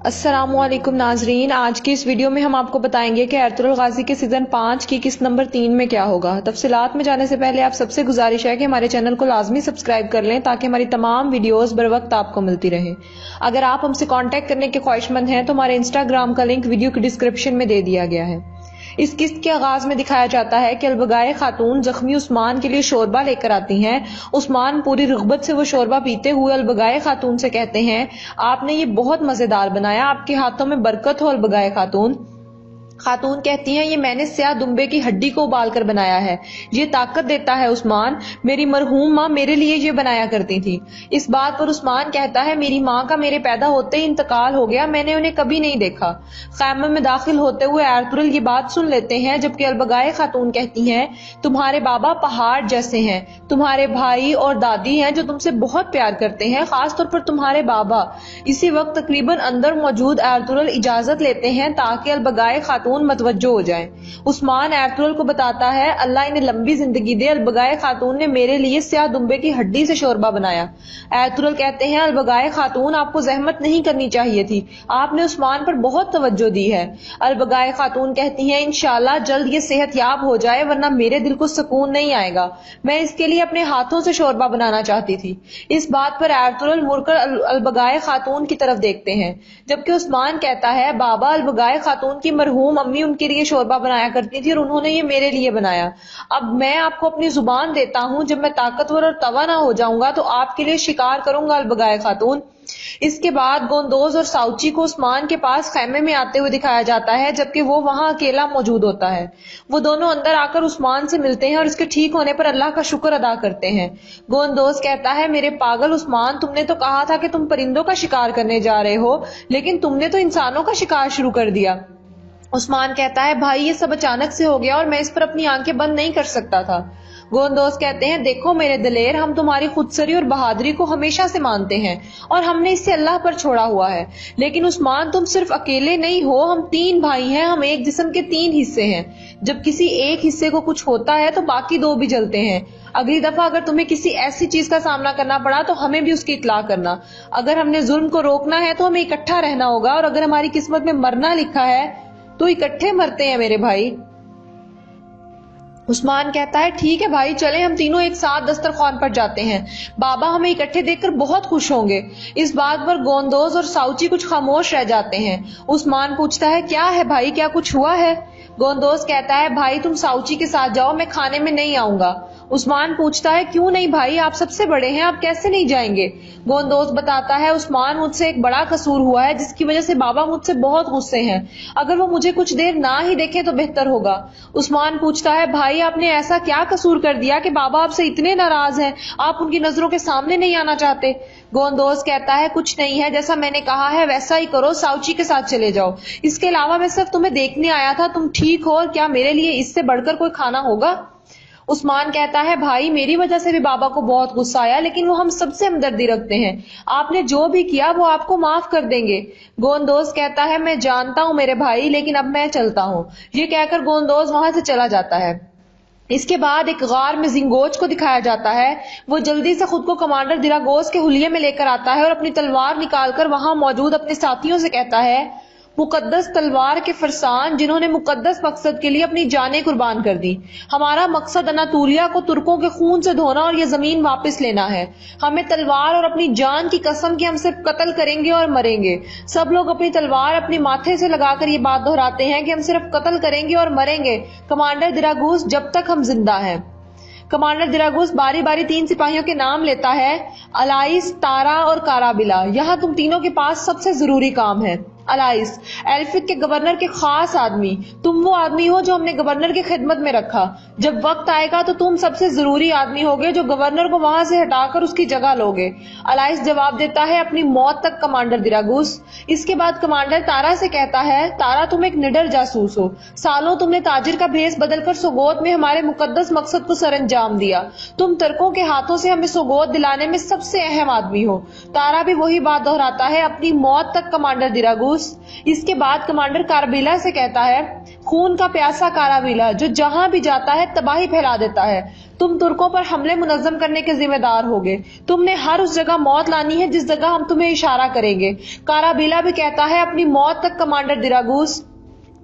السلام علیکم ناظرین، آج کی اس ویڈیو میں ہم آپ کو بتائیں گے کہ ایرطغرل غازی کے سیزن 5 کی قسط نمبر 3 میں کیا ہوگا۔ تفصیلات میں جانے سے پہلے آپ سب سے گزارش ہے کہ ہمارے چینل کو لازمی سبسکرائب کر لیں تاکہ ہماری تمام ویڈیوز بر وقت آپ کو ملتی رہیں۔ اگر آپ ہم سے کانٹیکٹ کرنے کے خواہش مند ہیں تو ہمارے انسٹاگرام کا لنک ویڈیو کی ڈسکرپشن میں دے دیا گیا ہے۔ اس قسط کے آغاز میں دکھایا جاتا ہے کہ البگائے خاتون زخمی عثمان کے لیے شوربہ لے کر آتی ہیں۔ عثمان پوری رغبت سے وہ شوربہ پیتے ہوئے البگائے خاتون سے کہتے ہیں، آپ نے یہ بہت مزیدار بنایا، آپ کے ہاتھوں میں برکت ہو البگائے خاتون۔ خاتون کہتی ہیں، یہ میں نے سیاہ دمبے کی ہڈی کو ابال کر بنایا ہے، یہ طاقت دیتا ہے عثمان، میری مرحوم ماں میرے لیے یہ بنایا کرتی تھی۔ اس بات پر عثمان کہتا ہے، میری ماں کا میرے پیدا ہوتے ہی انتقال ہو گیا، میں نے انہیں کبھی نہیں دیکھا۔ خیمے میں داخل ہوتے ہوئے ایرطغرل یہ بات سن لیتے ہیں، جبکہ البگائے خاتون کہتی ہیں، تمہارے بابا پہاڑ جیسے ہیں، تمہارے بھائی اور دادی ہیں جو تم سے بہت پیار کرتے ہیں، خاص طور پر تمہارے بابا۔ اسی وقت تقریباً اندر موجود ایرطغرل اجازت لیتے ہیں تاکہ البگائے خاتون متوجہ ہو جائیں۔ عثمان ایرطغرل کو بتاتا ہے، اللہ انہیں لمبی زندگی دے، البگائے خاتون نے میرے لیے سیاہ دمبے کی ہڈی سے شوربہ بنایا۔ ایرطغرل کہتے ہیں، البگائے خاتون آپ کو زحمت نہیں کرنی چاہیے تھی، آپ نے عثمان پر بہت توجہ دی ہے۔ البگائے خاتون کہتی ہیں، انشاءاللہ جلد یہ صحت یاب ہو جائے ورنہ میرے دل کو سکون نہیں آئے گا، میں اس کے لیے اپنے ہاتھوں سے شوربہ بنانا چاہتی تھی۔ اس بات پر ایرطغرل مڑ کر البگائے خاتون کی طرف دیکھتے ہیں، جبکہ عثمان کہتا ہے، بابا البگائے خاتون کی مرحوم امی ان کے لیے شوربہ بنایا کرتی تھی اور انہوں نے یہ میرے لیے بنایا۔ اب میں آپ کو اپنی زبان دیتا ہوں، جب میں طاقتور اور توانا ہو جاؤں گا تو آپ کے لیے شکار کروں گا البگائے خاتون۔ اس کے بعد گوندوز اور ساؤچی کو عثمان کے پاس خیمے میں آتے ہوئے دکھایا جاتا ہے، جبکہ وہ وہاں اکیلا موجود ہوتا ہے۔ وہ دونوں اندر آ کر عثمان سے ملتے ہیں اور اس کے ٹھیک ہونے پر اللہ کا شکر ادا کرتے ہیں۔ گوندوز کہتا ہے، میرے پاگل عثمان، تم نے تو کہا تھا کہ تم پرندوں کا شکار کرنے جا رہے ہو، لیکن تم نے تو انسانوں کا شکار شروع کر دیا۔ عثمان کہتا ہے، بھائی یہ سب اچانک سے ہو گیا اور میں اس پر اپنی آنکھیں بند نہیں کر سکتا تھا۔ گوندوز کہتے ہیں، دیکھو میرے دلیر، ہم تمہاری خودسری اور بہادری کو ہمیشہ سے مانتے ہیں اور ہم نے اس سے اللہ پر چھوڑا ہوا ہے، لیکن عثمان تم صرف اکیلے نہیں ہو، ہم 3 بھائی ہیں، ہم ایک جسم کے 3 حصے ہیں، جب کسی ایک حصے کو کچھ ہوتا ہے تو باقی 2 بھی جلتے ہیں۔ اگلی دفعہ اگر تمہیں کسی ایسی چیز کا سامنا کرنا پڑا تو ہمیں بھی اس کی اطلاع کرنا۔ اگر ہم نے ظلم کو روکنا ہے تو ہمیں اکٹھا رہنا ہوگا، اور اگر ہماری قسمت میں مرنا لکھا ہے تو اکٹھے مرتے ہیں میرے بھائی۔ عثمان کہتا ہے، ٹھیک ہے بھائی، چلیں ہم تینوں ایک ساتھ دسترخوان پر جاتے ہیں، بابا ہمیں اکٹھے دیکھ کر بہت خوش ہوں گے۔ اس بات پر گوندوز اور ساؤچی کچھ خاموش رہ جاتے ہیں۔ عثمان پوچھتا ہے، کیا ہے بھائی، کیا کچھ ہوا ہے؟ گوندوز کہتا ہے، بھائی تم ساؤچی کے ساتھ جاؤ، میں کھانے میں نہیں آؤں گا۔ عثمان پوچھتا ہے، کیوں نہیں بھائی، آپ سب سے بڑے ہیں، آپ کیسے نہیں جائیں گے؟ گوندوز بتاتا ہے، عثمان مجھ سے ایک بڑا قصور ہوا ہے جس کی وجہ سے بابا مجھ سے بہت غصے ہیں، اگر وہ مجھے کچھ دیر نہ ہی دیکھیں تو بہتر ہوگا۔ عثمان پوچھتا ہے، بھائی آپ نے ایسا کیا قصور کر دیا کہ بابا آپ سے اتنے ناراض ہیں، آپ ان کی نظروں کے سامنے نہیں آنا چاہتے؟ گوندوز کہتا ہے، کچھ نہیں ہے، جیسا میں نے کہا ہے ویسا ہی کرو، ساؤچی کے ساتھ چلے جاؤ، اس کے علاوہ میں صرف تمہیں دیکھنے آیا تھا، تم ٹھیک ہو، اور کیا میرے لیے اس سے بڑھ کر کوئی کھانا ہوگا؟ عثمان کہتا ہے، بھائی میری وجہ سے بھی بابا کو بہت غصہ آیا، لیکن وہ ہم سب سے ہمدردی رکھتے ہیں، آپ نے جو بھی کیا وہ آپ کو معاف کر دیں گے۔ گوندوز کہتا ہے، میں جانتا ہوں میرے بھائی، لیکن اب میں چلتا ہوں۔ یہ کہہ کر گوندوز وہاں سے چلا جاتا ہے۔ اس کے بعد ایک غار میں زنگوچ کو دکھایا جاتا ہے، وہ جلدی سے خود کو کمانڈر دراگوس کے حلیے میں لے کر آتا ہے اور اپنی تلوار نکال کر وہاں موجود اپنے ساتھیوں سے کہتا ہے، مقدس تلوار کے فرسان جنہوں نے مقدس مقصد کے لیے اپنی جانیں قربان کر دی، ہمارا مقصد اناطولیہ کو ترکوں کے خون سے دھونا اور یہ زمین واپس لینا ہے، ہمیں تلوار اور اپنی جان کی قسم کہ ہم صرف قتل کریں گے اور مریں گے۔ سب لوگ اپنی تلوار اپنے ماتھے سے لگا کر یہ بات دہراتے ہیں کہ ہم صرف قتل کریں گے اور مریں گے، کمانڈر دراگوس، جب تک ہم زندہ ہیں۔ کمانڈر دراگوس باری باری 3 سپاہیوں کے نام لیتا ہے، الائس، تارا اور کارابلا، یہاں تم تینوں کے پاس سب سے ضروری کام ہے۔ الائس، ایلفک کے گورنر کے خاص آدمی، تم وہ آدمی ہو جو ہم نے گورنر کی خدمت میں رکھا، جب وقت آئے گا تو تم سب سے ضروری آدمی ہوگے جو گورنر کو وہاں سے ہٹا کر اس کی جگہ لوگے۔ الائس جواب دیتا ہے، اپنی موت تک کمانڈر دراگوس۔ اس کے بعد کمانڈر تارا سے کہتا ہے، تارا تم ایک نڈر جاسوس ہو، سالوں تم نے تاجر کا بھیس بدل کر سوگوت میں ہمارے مقدس مقصد کو سر انجام دیا، تم ترکوں کے ہاتھوں سے ہمیں سوگوت دلانے میں سب سے اہم آدمی ہو۔ تارا بھی وہی بات دہراتا ہے، اپنی موت تک کمانڈر دراگوس۔ اس کے بعد کمانڈر کارابیلا سے کہتا ہے، خون کا پیاسا کارابیلا جو جہاں بھی جاتا ہے تباہی پھیلا دیتا ہے. تم ترکوں پر حملے منظم کرنے کے ذمہ دار ہوگے. تم نے ہر اس جگہ موت لانی ہے جس جگہ ہم تمہیں اشارہ کریں گے. کارابیلا بھی کہتا ہے اپنی موت تک کمانڈر دراگوس.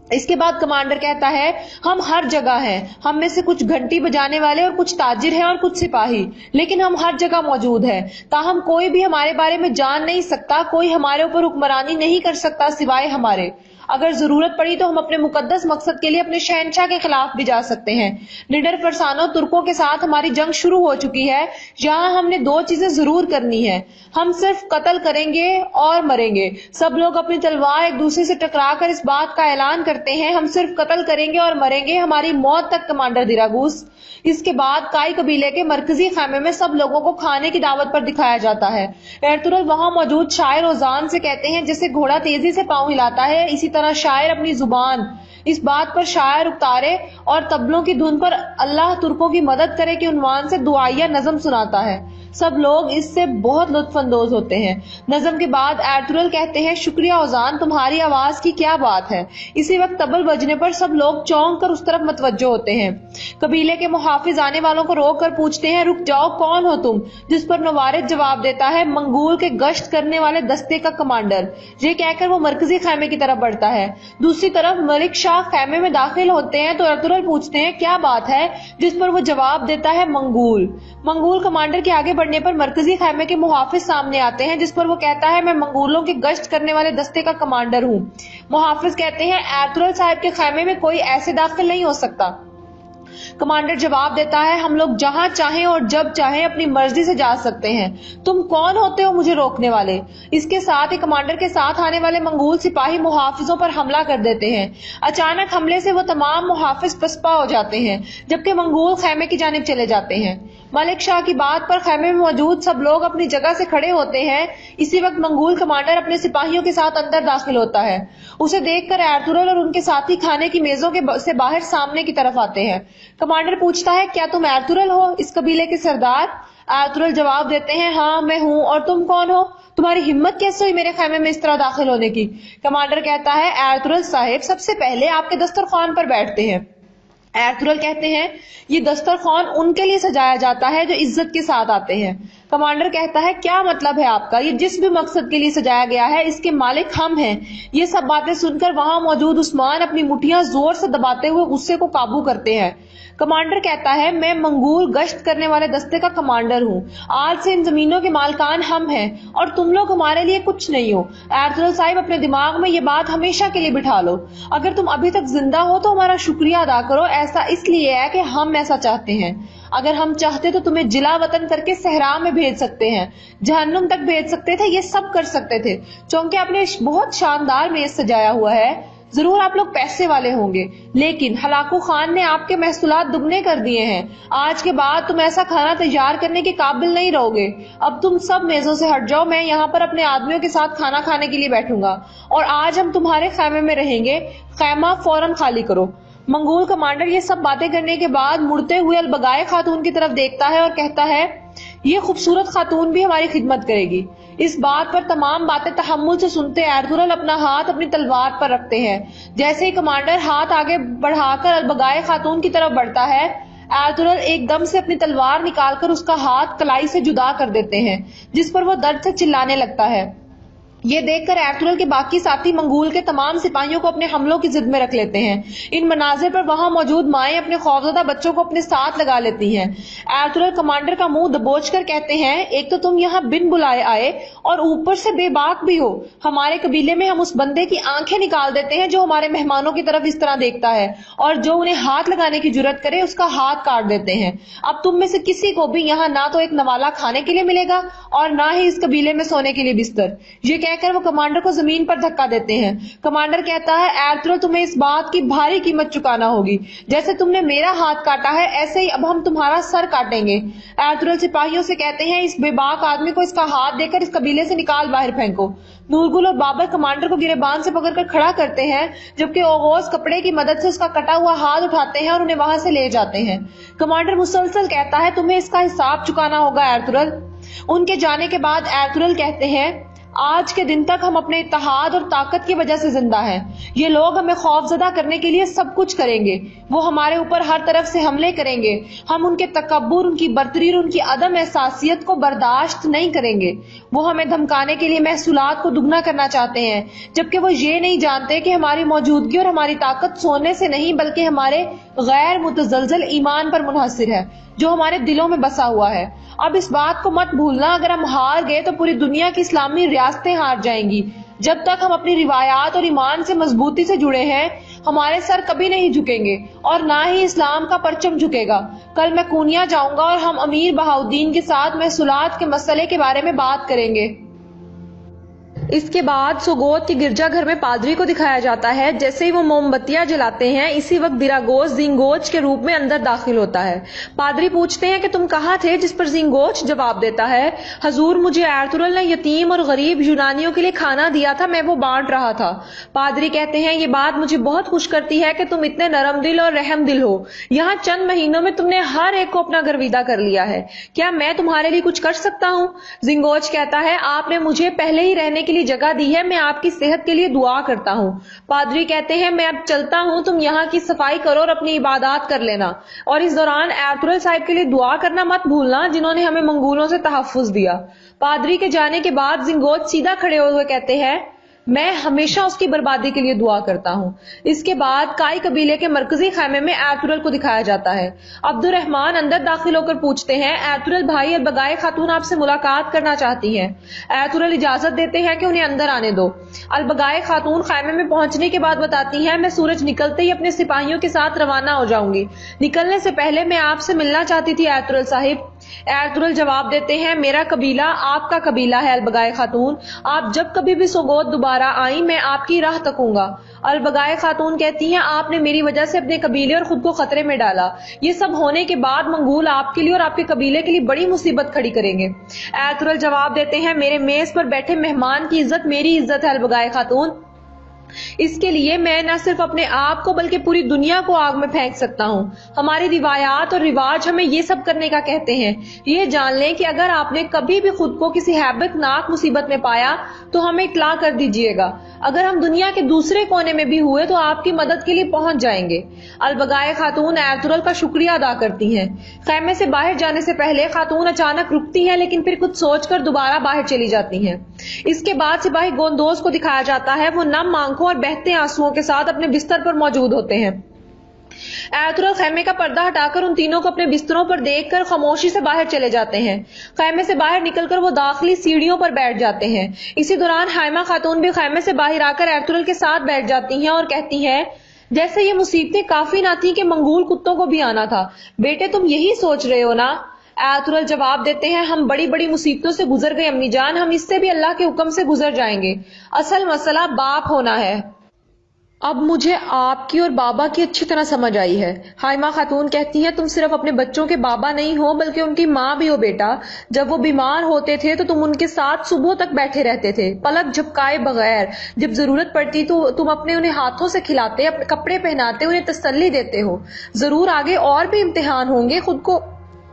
اس کے بعد کمانڈر کہتا ہے ہم ہر جگہ ہیں. ہم میں سے کچھ گھنٹی بجانے والے اور کچھ تاجر ہیں اور کچھ سپاہی، لیکن ہم ہر جگہ موجود ہیں. تاہم کوئی بھی ہمارے بارے میں جان نہیں سکتا، کوئی ہمارے اوپر حکمرانی نہیں کر سکتا سوائے ہمارے. اگر ضرورت پڑی تو ہم اپنے مقدس مقصد کے لیے اپنے شہنشاہ کے خلاف بھی جا سکتے ہیں. نڈر فرسانوں، ترکوں کے ساتھ ہماری جنگ شروع ہو چکی ہے. یہاں ہم نے 2 چیزیں ضرور کرنی ہے. ہم صرف قتل کریں گے اور مریں گے. سب لوگ اپنی تلوار ایک دوسرے سے ٹکرا کر اس بات کا اعلان کرتے ہیں ہم صرف قتل کریں گے اور مریں گے، ہماری موت تک کمانڈر دراگوس. اس کے بعد کائی قبیلے کے مرکزی خیمے میں سب لوگوں کو کھانے کی دعوت پر دکھایا جاتا ہے. ایرطغرل وہاں موجود شاعر اوزان سے کہتے ہیں جیسے گھوڑا تیزی سے پاؤں ہلاتا ہے، اسی طرح شاعر اپنی زبان اس بات پر شاعر اکتارے اور طبلوں کی دھن پر اللہ ترکوں کی مدد کرے کے عنوان سے دعائیہ نظم سناتا ہے. سب لوگ اس سے بہت لطف اندوز ہوتے ہیں. نظم کے بعد ایرطغرل کہتے ہیں شکریہ اوزان، تمہاری آواز کی کیا بات ہے. اسی وقت طبل بجنے پر سب لوگ چونک کر اس طرف متوجہ ہوتے ہیں. قبیلے کے محافظ آنے والوں کو روک کر پوچھتے ہیں رک جاؤ، کون ہو تم؟ جس پر نوارد جواب دیتا ہے منگول کے گشت کرنے والے دستے کا کمانڈر. یہ کہہ کر وہ مرکزی خیمے کی طرف بڑھتا ہے. دوسری طرف ملک شاہ خیمے میں داخل ہوتے ہیں تو ایرطغرل پوچھتے ہیں کیا بات ہے، جس پر وہ جواب دیتا ہے منگول. منگول کمانڈر کے آگے بڑھنے پر مرکزی خیمے کے محافظ سامنے آتے ہیں جس پر وہ کہتا ہے میں منگولوں کے گشت کرنے والے دستے کا کمانڈر ہوں. محافظ کہتے ہیں ایرطغرل صاحب کے خیمے میں کوئی ایسے داخل نہیں ہو سکتا. کمانڈر جواب دیتا ہے ہم لوگ جہاں چاہیں اور جب چاہیں اپنی مرضی سے جا سکتے ہیں. تم کون ہوتے ہو مجھے روکنے والے؟ اس کے ساتھ ہی کمانڈر کے ساتھ آنے والے منگول سپاہی محافظوں پر حملہ کر دیتے ہیں. اچانک حملے سے وہ تمام محافظ پسپا ہو جاتے ہیں جبکہ منگول خیمے کی جانب چلے جاتے ہیں. ملک شاہ کی بات پر خیمے میں موجود سب لوگ اپنی جگہ سے کھڑے ہوتے ہیں. اسی وقت منگول کمانڈر اپنے سپاہیوں کے ساتھ اندر داخل ہوتا ہے. اسے دیکھ کر ایرطغرل اور ان کے ساتھی کھانے کی میزوں سے باہر سامنے کی طرف آتے ہیں. کمانڈر پوچھتا ہے کیا تم ایرطغرل ہو، اس قبیلے کے سردار؟ ایرطغرل جواب دیتے ہیں ہاں میں ہوں. اور تم کون ہو؟ تمہاری ہمت کیسے ہوئی میرے خیمے میں اس طرح داخل ہونے کی؟ کمانڈر کہتا ہے ایرطغرل صاحب سب سے پہلے آپ کے دسترخوان پر بیٹھتے ہیں. ایرطغرل کہتے ہیں یہ دسترخوان ان کے لیے سجایا جاتا ہے جو عزت کے ساتھ آتے ہیں. کمانڈر کہتا ہے کیا مطلب ہے آپ کا؟ یہ جس بھی مقصد کے لیے سجایا گیا ہے اس کے مالک ہم ہیں. یہ سب باتیں سن کر وہاں موجود عثمان اپنی مٹھیاں زور سے دباتے ہوئے غصے کو قابو کرتے ہیں. کمانڈر کہتا ہے میں منگول گشت کرنے والے دستے کا کمانڈر ہوں. آج سے ان زمینوں کے مالکان ہم ہیں اور تم لوگ ہمارے لیے کچھ نہیں ہو. ایرطغرل صاحب اپنے دماغ میں یہ بات ہمیشہ کے لیے بٹھا لو. اگر تم ابھی تک زندہ ہو تو ہمارا شکریہ ادا کرو. ایسا اس لیے ہے کہ ہم ایسا چاہتے ہیں. اگر ہم چاہتے تو تمہیں جلا وطن کر کے صحرا میں بھیج سکتے ہیں، جہنم تک بھیج سکتے تھے، یہ سب کر سکتے تھے. چونکہ آپ نے بہت شاندار میز سجایا ہوا ہے، ضرور آپ لوگ پیسے والے ہوں گے، لیکن ہلاکو خان نے آپ کے محصولات دگنے کر دیے ہیں. آج کے بعد تم ایسا کھانا تیار کرنے کے قابل نہیں رہو گے. اب تم سب میزوں سے ہٹ جاؤ، میں یہاں پر اپنے آدمیوں کے ساتھ کھانا کھانے کے لیے بیٹھوں گا اور آج ہم تمہارے خیمے میں رہیں گے. خیمہ فوراً خالی کرو. منگول کمانڈر یہ سب باتیں کرنے کے بعد مڑتے ہوئے البگائے خاتون کی طرف دیکھتا ہے اور کہتا ہے یہ خوبصورت خاتون بھی ہماری خدمت کرے گی. اس بات پر تمام باتیں تحمل سے سنتے ایرطغرل اپنا ہاتھ اپنی تلوار پر رکھتے ہیں. جیسے ہی کمانڈر ہاتھ آگے بڑھا کر البگائے خاتون کی طرف بڑھتا ہے، ایرطغرل ایک دم سے اپنی تلوار نکال کر اس کا ہاتھ کلائی سے جدا کر دیتے ہیں، جس پر وہ درد سے چلانے لگتا ہے. یہ دیکھ کر ایرطغرل کے باقی ساتھی منگول کے تمام سپاہیوں کو اپنے حملوں کی ضد میں رکھ لیتے ہیں. ان مناظر پر وہاں موجود مائیں اپنے خوفزدہ بچوں کو اپنے ساتھ لگا لیتی ہیں. ایرطغرل کمانڈر کا منہ دبوچ کر کہتے ہیں ایک تو تم یہاں بن بلائے آئے اور اوپر سے بے باک بھی ہو. ہمارے قبیلے میں ہم اس بندے کی آنکھیں نکال دیتے ہیں جو ہمارے مہمانوں کی طرف اس طرح دیکھتا ہے، اور جو انہیں ہاتھ لگانے کی جرات کرے اس کا ہاتھ کاٹ دیتے ہیں. اب تم میں سے کسی کو بھی یہاں نہ تو ایک نوالا کھانے کے لیے ملے گا اور نہ ہی اس قبیلے میں سونے کے لیے بستر. یہ کہہ کر وہ کمانڈر کو زمین پر دھکا دیتے ہیں. کمانڈر کہتا ہے ایرطغرل تمہیں اس بات کی بھاری قیمت چکانا ہوگی. جیسے تم نے میرا ہاتھ کاٹا ہے ایسے ہی اب ہم تمہارا سر کاٹیں گے. ایرطغرل سپاہیوں سے کہتے ہیں اس بے باک آدمی کو اس کا ہاتھ دے کر اس قبیلے سے نکال باہر پھینکو. نورگل اور بابر کمانڈر کو گریبان سے پکڑ کر کھڑا کرتے ہیں جبکہ اوغوز کپڑے کی مدد سے اس کا کٹا ہوا ہاتھ اٹھاتے ہیں اور انہیں وہاں سے لے جاتے ہیں. کمانڈر مسلسل کہتا ہے تمہیں اس کا حساب چکانا ہوگا ایرطغرل. ان کے جانے کے بعد ایرطغرل کہتے ہیں آج کے دن تک ہم اپنے اتحاد اور طاقت کی وجہ سے زندہ ہیں۔ یہ لوگ ہمیں خوف زدہ کرنے کے لیے سب کچھ کریں گے۔ وہ ہمارے اوپر ہر طرف سے حملے کریں گے۔ ہم ان کے تکبر، ان کی برتری اور ان کی عدم احساسیت کو برداشت نہیں کریں گے۔ وہ ہمیں دھمکانے کے لیے محصولات کو دگنا کرنا چاہتے ہیں، جبکہ وہ یہ نہیں جانتے کہ ہماری موجودگی اور ہماری طاقت سونے سے نہیں بلکہ ہمارے غیر متزلزل ایمان پر منحصر ہے جو ہمارے دلوں میں بسا ہوا ہے۔ اب اس بات کو مت بھولنا، اگر ہم ہار گئے تو پوری دنیا کی اسلامی ریاستیں ہار جائیں گی۔ جب تک ہم اپنی روایات اور ایمان سے مضبوطی سے جڑے ہیں، ہمارے سر کبھی نہیں جھکیں گے اور نہ ہی اسلام کا پرچم جھکے گا۔ کل میں کونیا جاؤں گا اور ہم امیر بہاؤدین کے ساتھ محصولات کے مسئلے کے بارے میں بات کریں گے۔ اس کے بعد سوگوت کے گرجا گھر میں پادری کو دکھایا جاتا ہے۔ جیسے ہی وہ موم بتیاں جلاتے ہیں، اسی وقت دراگوس زینگوچ کے روپ میں اندر داخل ہوتا ہے۔ پادری پوچھتے ہیں کہ تم کہاں تھے، جس پر زینگوچ جواب دیتا ہے، حضور مجھے ایرطغرل نے یتیم اور غریب یونانیوں کے لیے کھانا دیا تھا، میں وہ بانٹ رہا تھا۔ پادری کہتے ہیں، یہ بات مجھے بہت خوش کرتی ہے کہ تم اتنے نرم دل اور رحم دل ہو۔ یہاں چند مہینوں میں تم نے ہر ایک کو اپنا گرویدہ کر لیا ہے۔ کیا میں تمہارے لیے کچھ کر سکتا ہوں؟ زینگوچ کہتا ہے، آپ نے مجھے پہلے ہی رہنے کے لیے جگہ دی ہے، میں آپ کی صحت کے لیے دعا کرتا ہوں۔ پادری کہتے ہیں، میں اب چلتا ہوں، تم یہاں کی صفائی کرو اور اپنی عبادات کر لینا، اور اس دوران ایرطغرل صاحب کے لیے دعا کرنا مت بھولنا جنہوں نے ہمیں منگولوں سے تحفظ دیا۔ پادری کے جانے کے بعد زینگوچ سیدھا کھڑے ہوئے کہتے ہیں، میں ہمیشہ اس کی بربادی کے لیے دعا کرتا ہوں۔ اس کے بعد کائی قبیلے کے مرکزی خیمے میں ایرطغرل کو دکھایا جاتا ہے۔ عبد الرحمن اندر داخل ہو کر پوچھتے ہیں، ایرطغرل بھائی، البگائے خاتون آپ سے ملاقات کرنا چاہتی ہیں۔ ایرطغرل اجازت دیتے ہیں کہ انہیں اندر آنے دو۔ البگائے خاتون خیمے میں پہنچنے کے بعد بتاتی ہیں، میں سورج نکلتے ہی اپنے سپاہیوں کے ساتھ روانہ ہو جاؤں گی۔ نکلنے سے پہلے میں آپ سے ملنا چاہتی تھی ایرطغرل صاحب۔ ایرطغرل جواب دیتے ہیں، میرا قبیلہ آپ کا قبیلہ ہے البگائے خاتون، آپ جب کبھی بھی سوگوت دوبارہ آئیں میں آپ کی راہ تکوں گا۔ البگائے خاتون کہتی ہیں، آپ نے میری وجہ سے اپنے قبیلے اور خود کو خطرے میں ڈالا۔ یہ سب ہونے کے بعد منگول آپ کے لیے اور آپ کے قبیلے کے لیے بڑی مصیبت کھڑی کریں گے۔ ایرطغرل جواب دیتے ہیں، میرے میز پر بیٹھے مہمان کی عزت میری عزت ہے البگائے خاتون، اس کے لیے میں نہ صرف اپنے آپ کو بلکہ پوری دنیا کو آگ میں پھینک سکتا ہوں۔ ہماری روایات اور رواج ہمیں یہ سب کرنے کا کہتے ہیں۔ یہ جان لیں کہ اگر آپ نے کبھی بھی خود کو کسی ہیبت ناک مصیبت میں پایا تو ہمیں اطلاع کر دیجیے گا۔ اگر ہم دنیا کے دوسرے کونے میں بھی ہوئے تو آپ کی مدد کے لیے پہنچ جائیں گے۔ البگائے خاتون ایرطغرل کا شکریہ ادا کرتی ہیں۔ خیمے سے باہر جانے سے پہلے خاتون اچانک رکتی ہیں، لیکن پھر کچھ سوچ کر دوبارہ باہر چلی جاتی ہیں۔ اس کے بعد سپاہی گوندوز کو دکھایا جاتا ہے، وہ نم آنکھوں اور بہتے آنسوؤں کے ساتھ اپنے بستر پر موجود ہوتے ہیں۔ ایرطغرل خیمے کا پردہ ہٹا کر ان تینوں کو اپنے بستروں پر دیکھ کر خاموشی سے باہر چلے جاتے ہیں۔ خیمے سے باہر نکل کر وہ داخلی سیڑھیوں پر بیٹھ جاتے ہیں۔ اسی دوران حائمہ خاتون بھی خیمے سے باہر آ کر ایرطغرل کے ساتھ بیٹھ جاتی ہیں اور کہتی ہیں، جیسے یہ مصیبتیں کافی نہ تھیں کہ منگول کتوں کو بھی آنا تھا۔ بیٹے تم یہی سوچ رہے ہو نا؟ ایرطغرل جواب دیتے ہیں، ہم بڑی بڑی مصیبتوں سے گزر گئے امی جان، ہم اس سے بھی اللہ کے حکم سے گزر جائیں گے۔ اصل مسئلہ باپ ہونا ہے۔ اب مجھے آپ کی اور بابا کی اچھی طرح سمجھ آئی ہے۔ حائمہ خاتون کہتی ہیں، تم صرف اپنے بچوں کے بابا نہیں ہو بلکہ ان کی ماں بھی ہو بیٹا۔ جب وہ بیمار ہوتے تھے تو تم ان کے ساتھ صبح تک بیٹھے رہتے تھے، پلک جھپکائے بغیر۔ جب ضرورت پڑتی تو تم اپنے انہیں ہاتھوں سے کھلاتے، اپنے کپڑے پہناتے، انہیں تسلی دیتے ہو۔ ضرور آگے اور بھی امتحان ہوں گے، خود کو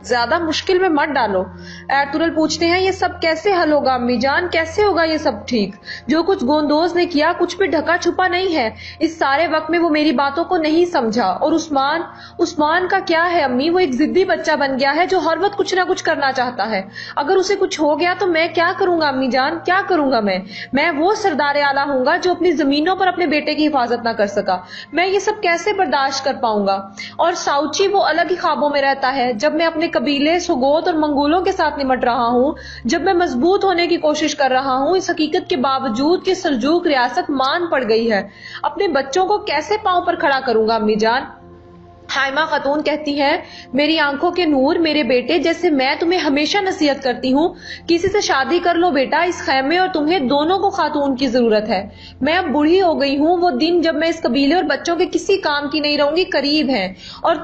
زیادہ مشکل میں مت ڈالو۔ ایرطغرل پوچھتے ہیں، یہ سب کیسے حل ہوگا امی جان، کیسے ہوگا یہ سب ٹھیک؟ جو کچھ گوندوز نے کیا کچھ بھی ڈھکا چھپا نہیں ہے۔ اس سارے وقت میں وہ میری باتوں کو نہیں سمجھا۔ اور عثمان کا کیا ہے امی؟ وہ ایک ضدی بچہ بن گیا ہے جو ہر وقت کچھ نہ کچھ کرنا چاہتا ہے۔ اگر اسے کچھ ہو گیا تو میں کیا کروں گا امی جان، کیا کروں گا میں وہ سردار اعلیٰ ہوں گا جو اپنی زمینوں پر اپنے بیٹے کی حفاظت نہ کر سکا۔ میں یہ سب کیسے برداشت کر پاؤں گا؟ اور ساؤچی وہ الگ ہی خوابوں میں رہتا ہے۔ جب میں اپنے قبیلے سوگوت اور منگولوں کے ساتھ نمٹ رہا ہوں، جب میں مضبوط ہونے کی کوشش کر رہا ہوں، اس حقیقت کے باوجود کہ سلجوق ریاست مان پڑ گئی ہے، اپنے بچوں کو کیسے پاؤں پر کھڑا کروں گا امی جان؟ حائمہ خاتون کہتی ہے، میری آنکھوں کے نور، میرے بیٹے، جیسے میں تمہیں ہمیشہ نصیحت کرتی ہوں، کسی سے شادی کر لو بیٹا، اس خیمے اور تمہیں دونوں کو خاتون کی ضرورت ہے۔ میں اب بوڑھی ہو گئی ہوں، وہ دن جب میں اس قبیلے اور بچوں کے کسی کام کی نہیں رہوں گی قریب ہیں۔ اور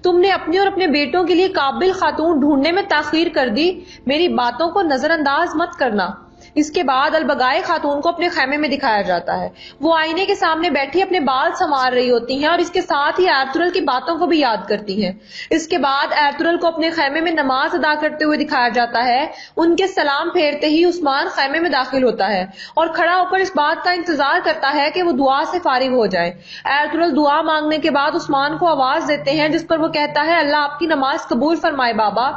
تم نے اپنے اور اپنے بیٹوں کے لیے قابل خاتون ڈھونڈنے میں تاخیر کر دی۔ میری باتوں کو نظر انداز مت کرنا۔ اس کے بعد البگائے خاتون کو اپنے خیمے میں دکھایا جاتا ہے. وہ آئینے کے سامنے بیٹھی اپنے بال سنوار رہی ہوتی ہیں اور اس کے ساتھ ہی ایرطغرل کی باتوں کو بھی یاد کرتی ہیں. اس کے بعد ایرطغرل کو اپنے خیمے میں نماز ادا کرتے ہوئے دکھایا جاتا ہے. ان کے سلام پھیرتے ہی عثمان خیمے میں داخل ہوتا ہے اور کھڑا ہو کر اس بات کا انتظار کرتا ہے کہ وہ دعا سے فارغ ہو جائے. ایرطغرل دعا مانگنے کے بعد عثمان کو آواز دیتے ہیں جس پر وہ کہتا ہے اللہ آپ کی نماز قبول فرمائے بابا.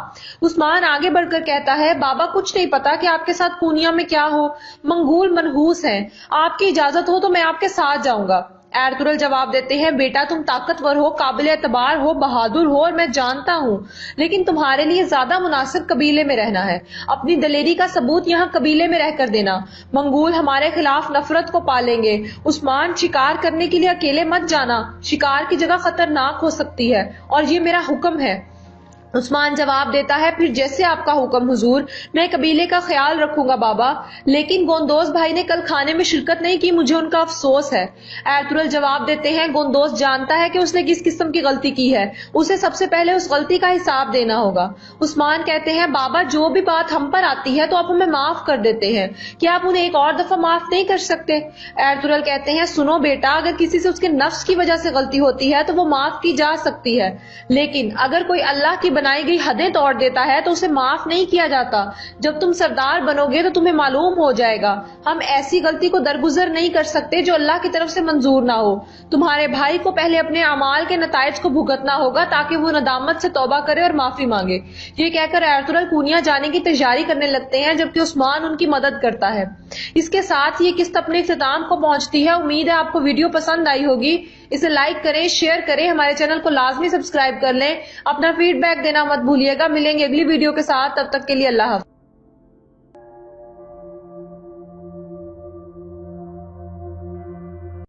عثمان آگے بڑھ کر کہتا ہے بابا کچھ نہیں پتا کہ آپ کے ساتھ پونیا میں کیا ہو، منگول منحوس ہیں، آپ کی اجازت ہو تو میں آپ کے ساتھ جاؤں گا. ایرطغرل جواب دیتے ہیں بیٹا تم طاقتور ہو، قابل اعتبار ہو، بہادر ہو اور میں جانتا ہوں، لیکن تمہارے لیے زیادہ مناسب قبیلے میں رہنا ہے. اپنی دلیری کا ثبوت یہاں قبیلے میں رہ کر دینا. منگول ہمارے خلاف نفرت کو پالیں گے. عثمان شکار کرنے کے لیے اکیلے مت جانا، شکار کی جگہ خطرناک ہو سکتی ہے اور یہ میرا حکم ہے. عثمان جواب دیتا ہے پھر جیسے آپ کا حکم حضور، میں قبیلے کا خیال رکھوں گا بابا، لیکن گوندوز بھائی نے کل کھانے میں شرکت نہیں کی، مجھے ان کا افسوس ہے. ایرطغرل جواب دیتے ہیں گوندوز جانتا ہے کہ اس نے کس قسم کی غلطی کی ہے، اسے سب سے پہلے اس غلطی کا حساب دینا ہوگا. عثمان کہتے ہیں بابا جو بھی بات ہم پر آتی ہے تو آپ ہمیں معاف کر دیتے ہیں، کیا آپ انہیں ایک اور دفعہ معاف نہیں کر سکتے؟ ایرطغرل کہتے ہیں سنو بیٹا، اگر کسی سے اس کے نفس کی وجہ سے غلطی ہوتی ہے تو وہ معاف کی جا سکتی ہے، لیکن اگر کوئی اللہ کی بنائی گئی حدیں توڑ دیتا ہے تو اسے معاف نہیں کیا جاتا. جب تم سردار بنو گے تو تمہیں معلوم ہو جائے گا. ہم ایسی غلطی کو درگزر نہیں کر سکتے جو اللہ کی طرف سے منظور نہ ہو. تمہارے بھائی کو پہلے اپنے اعمال کے نتائج کو بھگتنا ہوگا تاکہ وہ ندامت سے توبہ کرے اور معافی مانگے. یہ کہہ کر ایرطغرل پونیا جانے کی تیاری کرنے لگتے ہیں جبکہ عثمان ان کی مدد کرتا ہے. اس کے ساتھ یہ قسط اپنے اختتام کو پہنچتی ہے. امید ہے آپ کو ویڈیو پسند آئی ہوگی. اسے لائک کریں، شیئر کریں، ہمارے چینل کو لازمی سبسکرائب کر لیں. اپنا فیڈ بیک دینا مت بھولیے گا. ملیں گے اگلی ویڈیو کے ساتھ، تب تک کے لیے اللہ حافظ.